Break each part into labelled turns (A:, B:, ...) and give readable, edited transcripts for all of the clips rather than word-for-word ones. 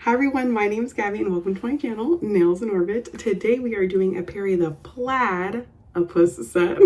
A: Hi everyone, my name is Gabby and welcome to my channel, Nails in Orbit. Today we are doing a Perry the Platypus set.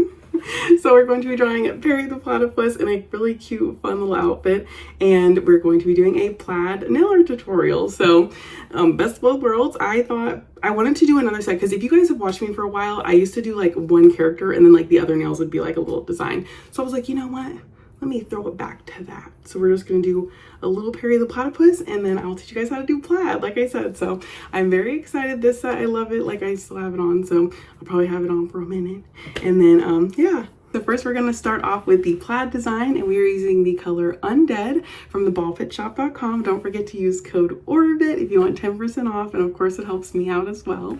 A: So we're going to be drawing Perry the Platypus in a really cute, fun little outfit, and we're going to be doing a plaid nail art tutorial. So best of both worlds, I thought I wanted to do another set because if you guys have watched me for a while, I used to do like one character and then like the other nails would be like a little design. So I was like, you know what? Let me throw it back to that. So we're just gonna do a little Perry the Platypus and then I'll teach you guys how to do plaid, like I said. So I'm very excited. This set, I love it. Like I still have it on, so I'll probably have it on for a minute. And then, yeah. So first we're gonna start off with the plaid design, and we are using the color Undead from the ballpitshop.com. Don't forget to use code ORBIT if you want 10% off, and of course it helps me out as well.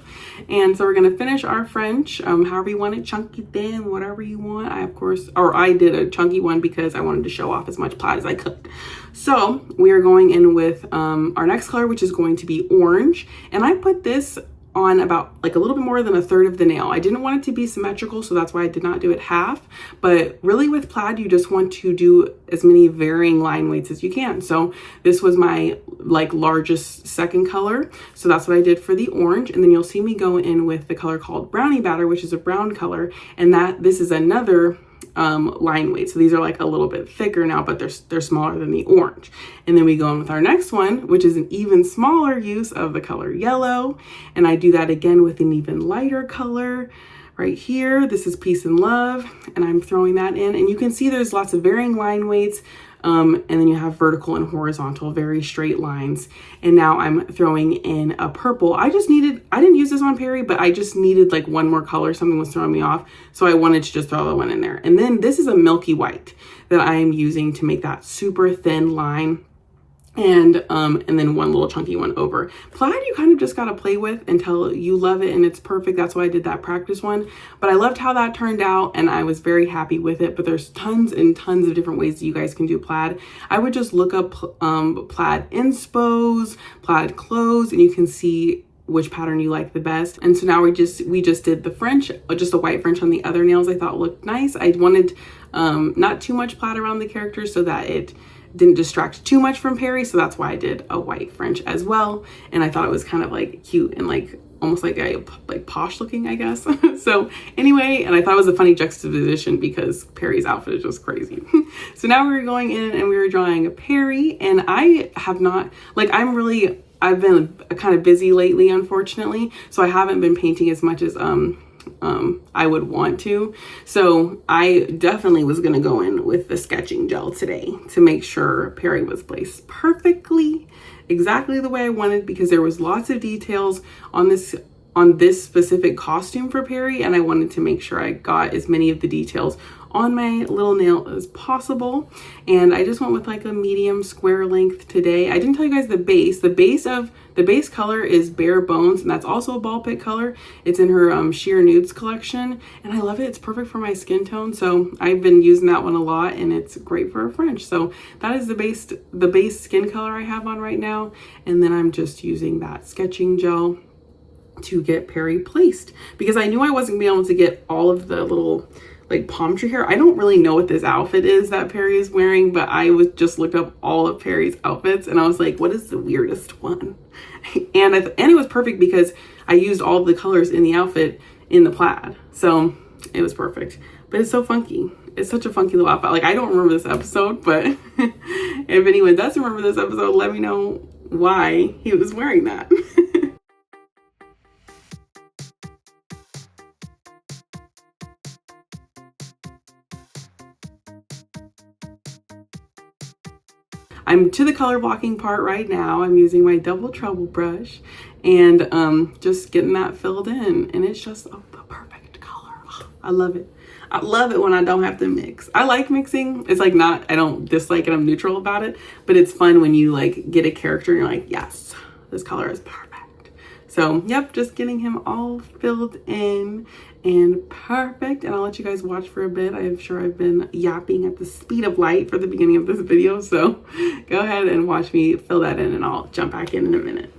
A: And so we're gonna finish our French, however you want it, chunky, thin, whatever you want. I did a chunky one because I wanted to show off as much plaid as I could. So we are going in with our next color, which is going to be orange. And I put this on about like a little bit more than a third of the nail. I didn't want it to be symmetrical, so that's why I did not do it half. But really with plaid, you just want to do as many varying line weights as you can. So this was my like largest second color. So that's what I did for the orange. And then you'll see me go in with the color called Brownie Batter, which is a brown color. And this is another line weight. So these are like a little bit thicker now, but they're smaller than the orange. And then we go in with our next one, which is an even smaller use of the color yellow. And I do that again with an even lighter color right here. This is Peace and Love, and I'm throwing that in. And you can see there's lots of varying line weights. And then you have vertical and horizontal, very straight lines. And now I'm throwing in a purple. I didn't use this on Perry, but I just needed like one more color. Something was throwing me off. So I wanted to just throw that one in there. And then this is a milky white that I am using to make that super thin line. And then one little chunky one over. Plaid, you kind of just got to play with until you love it and it's perfect. That's why I did that practice one. But I loved how that turned out and I was very happy with it. But there's tons and tons of different ways that you guys can do plaid. I would just look up plaid inspos, plaid clothes, and you can see which pattern you like the best. And so now we just did the French, just a white French on the other nails I thought looked nice. I wanted not too much plaid around the character so that it didn't distract too much from Perry, so that's why I did a white French as well. And I thought it was kind of like cute and like almost like posh looking, I guess. So anyway, and I thought it was a funny juxtaposition because Perry's outfit is just crazy. So now we're going in and we were drawing a Perry, and I have not, like I've been kind of busy lately, unfortunately, so I haven't been painting as much as I would want to. So I definitely was going to go in with the sketching gel today to make sure Perry was placed perfectly, exactly the way I wanted, because there was lots of details on this specific costume for Perry, and I wanted to make sure I got as many of the details on my little nail as possible. And I just went with like a medium square length today. I didn't tell you guys the base color is Bare Bones, and that's also a Ballpit color. It's in her Sheer Nudes collection, and I love it. It's perfect for my skin tone, so I've been using that one a lot, and it's great for a French. So that is the base skin color I have on right now, and then I'm just using that sketching gel to get Perry placed, because I knew I wasn't gonna be able to get all of the little like palm tree hair. I don't really know what this outfit is that Perry is wearing, but I just looked up all of Perry's outfits and I was like, what is the weirdest one? And it was perfect because I used all the colors in the outfit in the plaid. So it was perfect, but it's so funky. It's such a funky little outfit. Like, I don't remember this episode, but if anyone does remember this episode, let me know why he was wearing that. I'm to the color blocking part right now. I'm using my Double Trouble brush and just getting that filled in, and it's just the perfect color. Oh, I love it. I love it when I don't have to mix. I like mixing. It's like I don't dislike it. I'm neutral about it, but it's fun when you like get a character and you're like, yes, this color is perfect. So yep, just getting him all filled in and perfect. And I'll let you guys watch for a bit. I'm sure I've been yapping at the speed of light for the beginning of this video. So go ahead and watch me fill that in, and I'll jump back in a minute.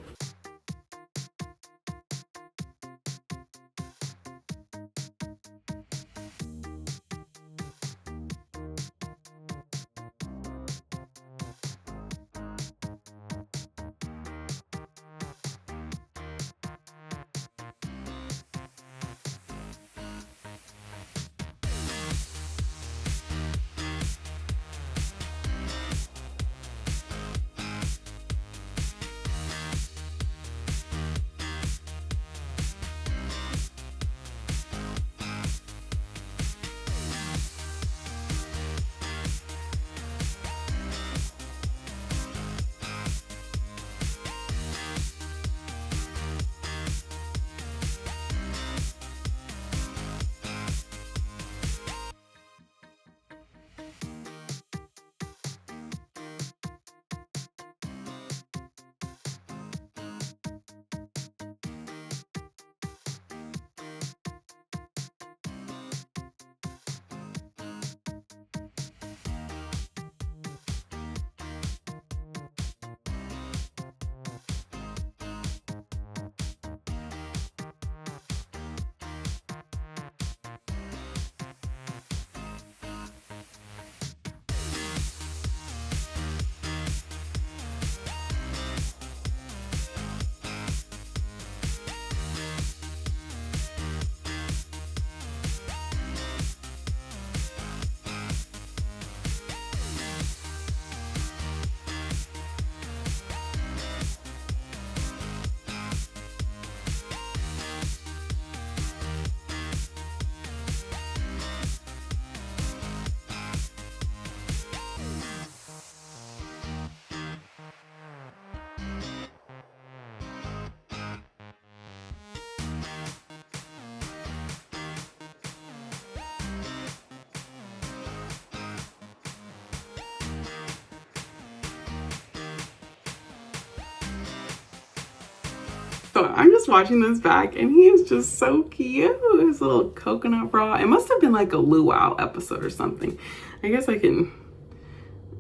A: So I'm just watching this back and he is just so cute. His little coconut bra. It must have been like a luau episode or something. I guess I'm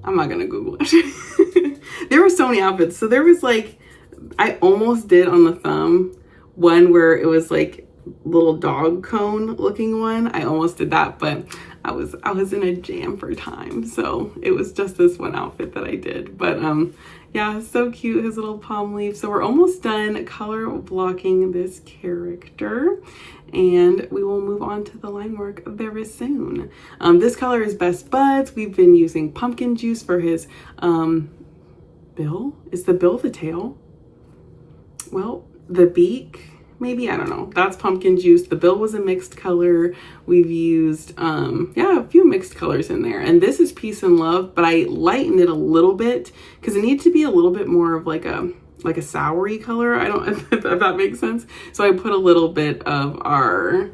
A: not gonna Google it. There were so many outfits. So there was like, I almost did on the thumb one where it was like little dog cone looking one. I almost did that, but I was in a jam for time. So it was just this one outfit that I did. But yeah, so cute, his little palm leaf. So we're almost done color blocking this character and we will move on to the line work very soon. This color is Best Buds. We've been using pumpkin juice for his bill. Is the bill the tail? Well, the beak, maybe, I don't know. That's pumpkin juice. The bill was a mixed color. We've used, yeah, a few mixed colors in there. And this is Peace and Love, but I lightened it a little bit because it needs to be a little bit more of like a soury color. I don't if that makes sense. So I put a little bit of our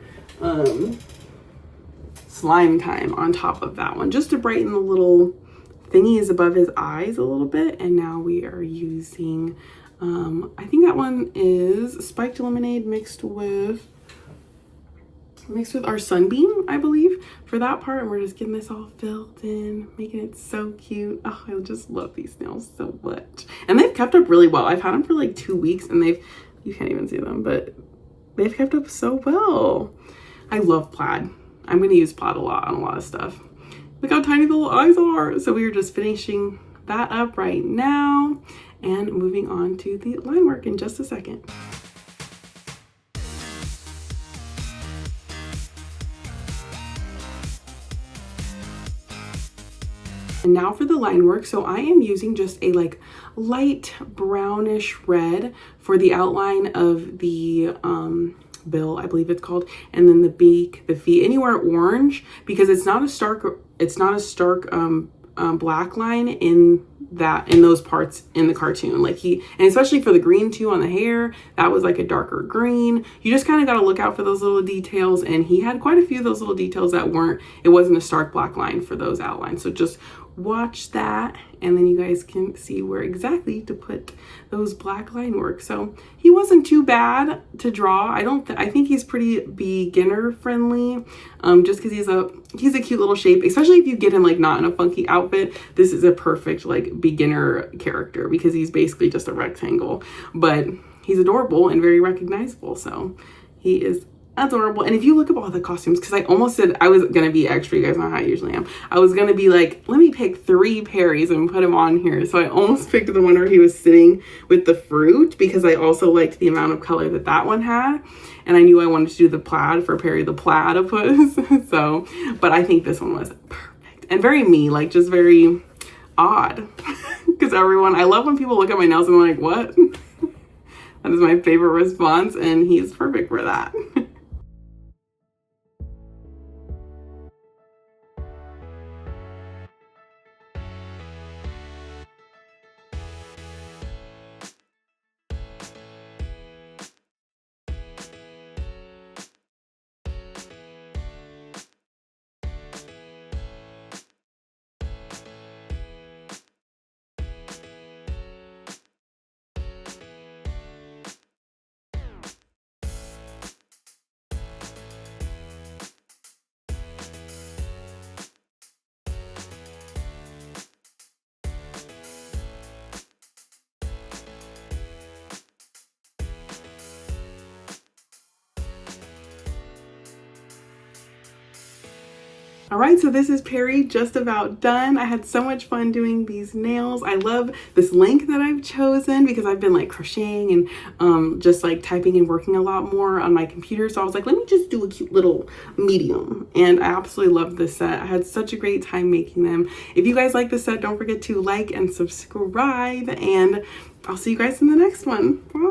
A: Slime Time on top of that one just to brighten the little thingies above his eyes a little bit. And now we are using I think that one is Spiked Lemonade mixed with our Sunbeam, I believe, for that part. And we're just getting this all filled in, making it so cute. Oh, I just love these nails so much. And they've kept up really well. I've had them for like 2 weeks and you can't even see them, but they've kept up so well. I love plaid. I'm going to use plaid a lot on a lot of stuff. Look how tiny the little eyes are. So we are just finishing that up right now and moving on to the line work in just a second. And now for the line work. So I am using just a like light brownish red for the outline of the bill, I believe it's called, and then the beak, the feet, anywhere orange, because it's not a stark black line in those parts in the cartoon. Like and especially for the green too on the hair, that was like a darker green. You just kind of got to look out for those little details, and he had quite a few of those little details that it wasn't a stark black line for those outlines. So just watch that and then you guys can see where exactly to put those black line work. So he wasn't too bad to draw. I think he's pretty beginner friendly, just because he's a cute little shape, especially if you get him like not in a funky outfit. This is a perfect like beginner character because he's basically just a rectangle, but he's adorable and very recognizable. So he is adorable. And if you look at all the costumes, because I almost said I was gonna be extra, you guys know how I usually am, I was gonna be like, let me pick 3 Perrys and put him on here. So I almost picked the one where he was sitting with the fruit because I also liked the amount of color that one had, and I knew I wanted to do the plaid for Perry the Platypus. So but I think this one was perfect and very me, like just very odd. Because I love when people look at my nails and they're like, what? That is my favorite response, and he's perfect for that. All right, so this is Perry just about done. I had so much fun doing these nails. I love this length that I've chosen because I've been like crocheting and just like typing and working a lot more on my computer. So I was like, let me just do a cute little medium. And I absolutely love this set. I had such a great time making them. If you guys like this set, don't forget to like and subscribe, and I'll see you guys in the next one. Bye.